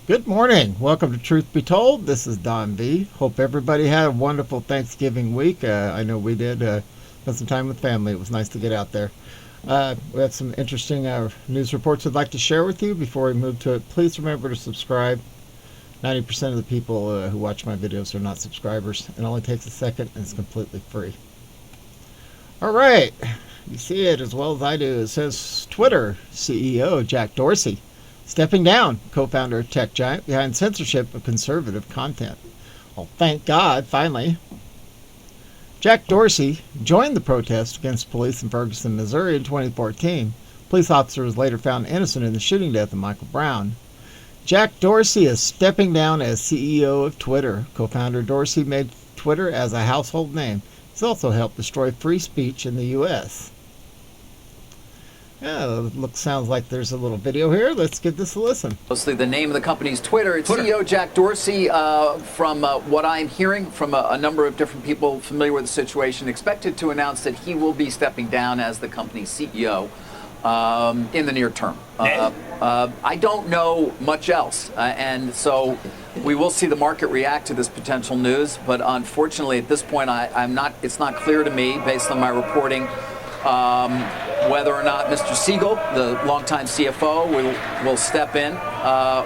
Good morning. Welcome to Truth Be Told. This is Don V. Hope everybody had a wonderful Thanksgiving week. I know we did. Spent some time with family. It was nice to get out there. We have some interesting news reports I'd like to share with you. Before we move to it, please remember to subscribe. 90% of the people who watch my videos are not subscribers. It only takes a second and it's completely free. All right. You see it as well as I do. It says Twitter CEO Jack Dorsey stepping down, co-founder of tech giant behind censorship of conservative content. Well, thank God, finally. Jack Dorsey joined the protest against police in Ferguson, Missouri in 2014. Police officer was later found innocent in the shooting death of Michael Brown. Jack Dorsey is stepping down as CEO of Twitter. Co-founder Dorsey made Twitter as a household name. He's also helped destroy free speech in the U.S. Yeah, sounds like there's a little video here. Let's give this a listen. Mostly the name of the company's Twitter. It's CEO Jack Dorsey, from what I'm hearing from a number of different people familiar with the situation, expected to announce that he will be stepping down as the company's CEO in the near term. I don't know much else, and so we will see the market react to this potential news. But unfortunately, at this point, it's not clear to me, based on my reporting, whether or not Mr. Siegel, the longtime CFO, will step in,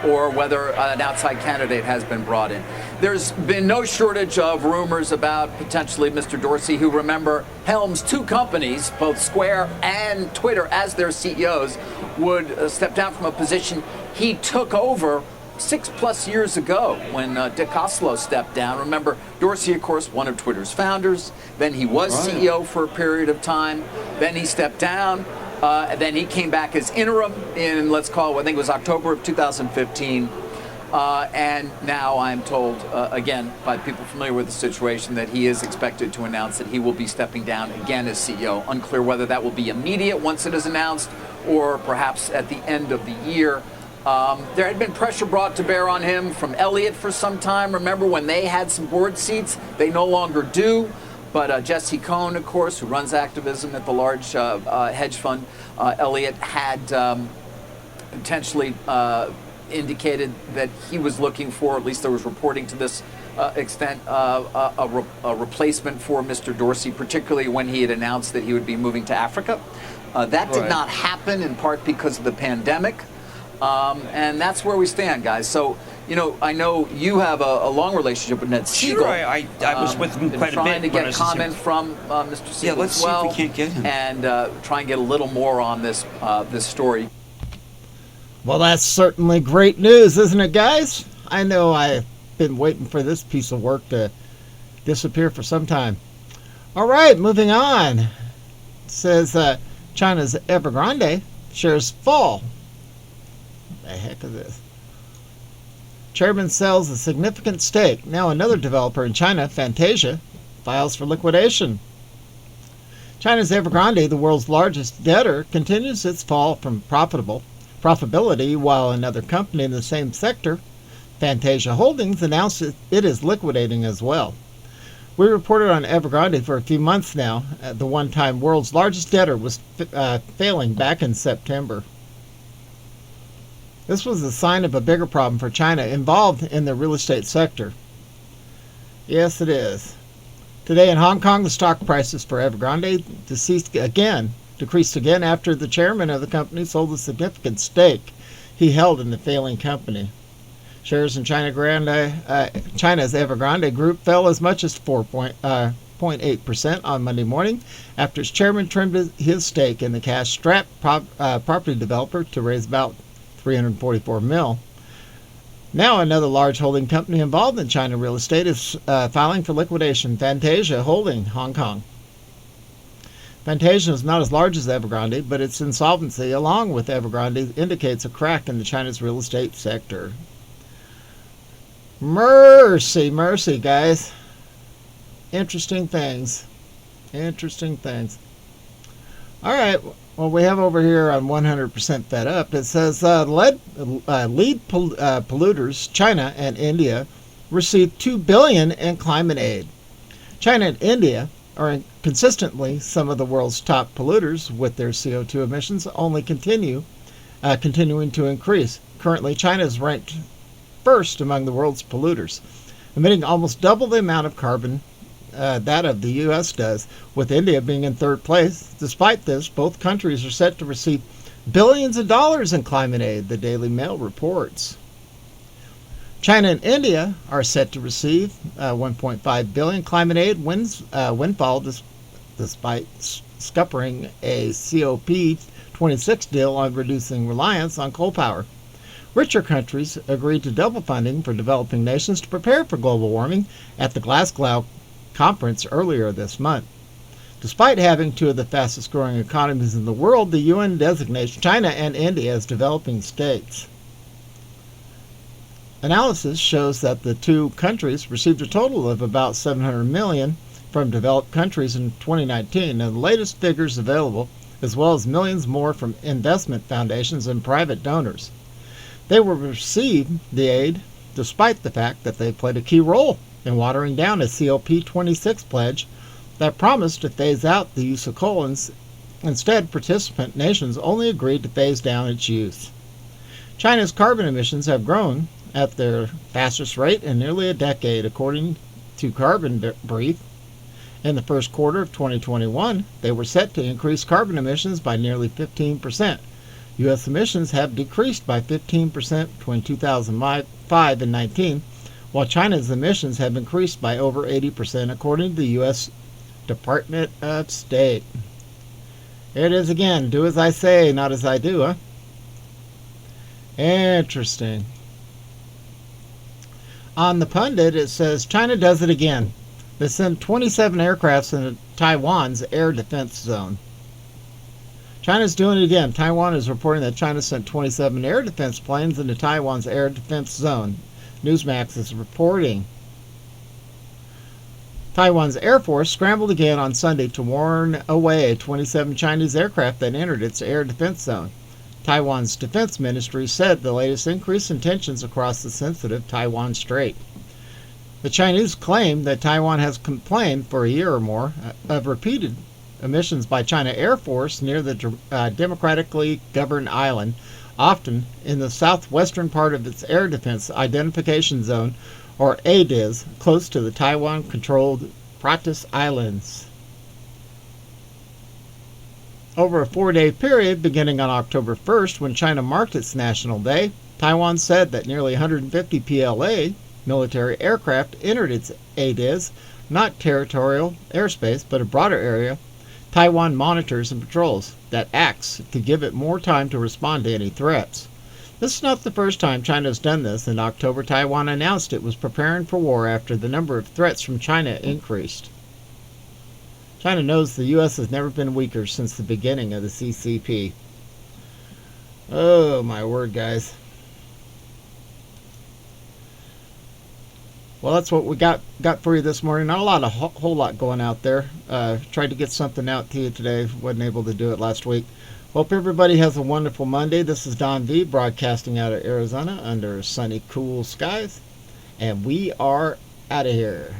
or whether an outside candidate has been brought in. There's been no shortage of rumors about potentially Mr. Dorsey, who, remember, helms two companies, both Square and Twitter, as their CEOs, would step down from a position he took over 6+ years ago when Dick Costolo stepped down. Remember, Dorsey, of course, one of Twitter's founders. Then he was CEO for a period of time. Then he stepped down. Then he came back as interim in, let's call it, I think it was October of 2015. And now I'm told, again, by people familiar with the situation, that he is expected to announce that he will be stepping down again as CEO. Unclear whether that will be immediate once it is announced or perhaps at the end of the year. There had been pressure brought to bear on him from Elliott for some time. Remember when they had some board seats? They no longer do. But Jesse Cohn, of course, who runs activism at the large hedge fund, Elliott had potentially indicated that he was looking for, at least there was reporting to this extent, a replacement for Mr. Dorsey, particularly when he had announced that he would be moving to Africa. That did not happen, in part because of the pandemic. And that's where we stand, guys. So, I know you have a long relationship with Ned Siegel. Sure, I was with him quite a bit. Trying to get comment from Mr. Siegel. Yeah, let's see if we can't get him. And try and get a little more on this story. Well, that's certainly great news, isn't it, guys? I know I've been waiting for this piece of work to disappear for some time. All right, moving on. It says China's Evergrande shares fall. What the heck is this? Chairman sells a significant stake. Now another developer in China, Fantasia, files for liquidation. China's Evergrande, the world's largest debtor, continues its fall from profitability, while another company in the same sector, Fantasia Holdings, announced it is liquidating as well. We reported on Evergrande for a few months now. The one-time world's largest debtor was failing back in September. This was a sign of a bigger problem for China involved in the real estate sector. Yes, it is. Today in Hong Kong, the stock prices for Evergrande decreased again after the chairman of the company sold a significant stake he held in the failing company. Shares in China's Evergrande group fell as much as 4.8% on Monday morning after its chairman trimmed his stake in the cash-strapped property developer to raise about $344 million. Now another large holding company involved in China real estate is filing for liquidation, Fantasia Holding, Hong Kong. Fantasia is not as large as Evergrande, but its insolvency, along with Evergrande, indicates a crack in the China's real estate sector. Mercy, guys. Interesting things. All right. Well, we have over here on 100% Fed Up. It says lead polluters, China and India, received $2 billion in climate aid. China and India are consistently some of the world's top polluters, with their CO2 emissions only continuing to increase. Currently, China is ranked first among the world's polluters, emitting almost double the amount of carbon that of the U.S. does, with India being in third place. Despite this, both countries are set to receive billions of dollars in climate aid, the Daily Mail reports. China and India are set to receive $1.5 billion climate aid windfall despite scuppering a COP26 deal on reducing reliance on coal power. Richer countries agreed to double funding for developing nations to prepare for global warming at the Glasgow conference earlier this month. Despite having two of the fastest growing economies in the world, the UN designates China and India as developing states. Analysis shows that the two countries received a total of about $700 million from developed countries in 2019, and the latest figures available, as well as millions more from investment foundations and private donors. They will receive the aid despite the fact that they played a key role in watering down a COP26 pledge that promised to phase out the use of coal. Instead, participant nations only agreed to phase down its use. China's carbon emissions have grown at their fastest rate in nearly a decade, according to Carbon Brief. In the first quarter of 2021, they were set to increase carbon emissions by nearly 15%. U.S. emissions have decreased by 15% between 2005 and 19, while China's emissions have increased by over 80%, according to the U.S. Department of State. Here it is again. Do as I say, not as I do, huh? Interesting. On the pundit, it says, China does it again. They sent 27 aircrafts into Taiwan's air defense zone. China's doing it again. Taiwan is reporting that China sent 27 air defense planes into Taiwan's air defense zone. Newsmax is reporting. Taiwan's Air Force scrambled again on Sunday to warn away 27 Chinese aircraft that entered its air defense zone. Taiwan's defense ministry said the latest increase in tensions across the sensitive Taiwan Strait. The Chinese claim that Taiwan has complained for a year or more of repeated emissions by China Air Force near the democratically governed island, often in the southwestern part of its Air Defense Identification Zone, or ADIZ, close to the Taiwan-controlled Pratas Islands. Over a 4-day period beginning on October 1st, when China marked its National Day, Taiwan said that nearly 150 PLA military aircraft entered its ADIZ, not territorial airspace, but a broader area Taiwan monitors and patrols that acts to give it more time to respond to any threats. This is not the first time China has done this. In October, Taiwan announced it was preparing for war after the number of threats from China increased. China knows the U.S. has never been weaker since the beginning of the CCP. Oh, my word, guys. Well, that's what we got for you this morning. Not a whole lot going out there. Tried to get something out to you today. Wasn't able to do it last week. Hope everybody has a wonderful Monday. This is Don V, broadcasting out of Arizona under sunny, cool skies. And we are out of here.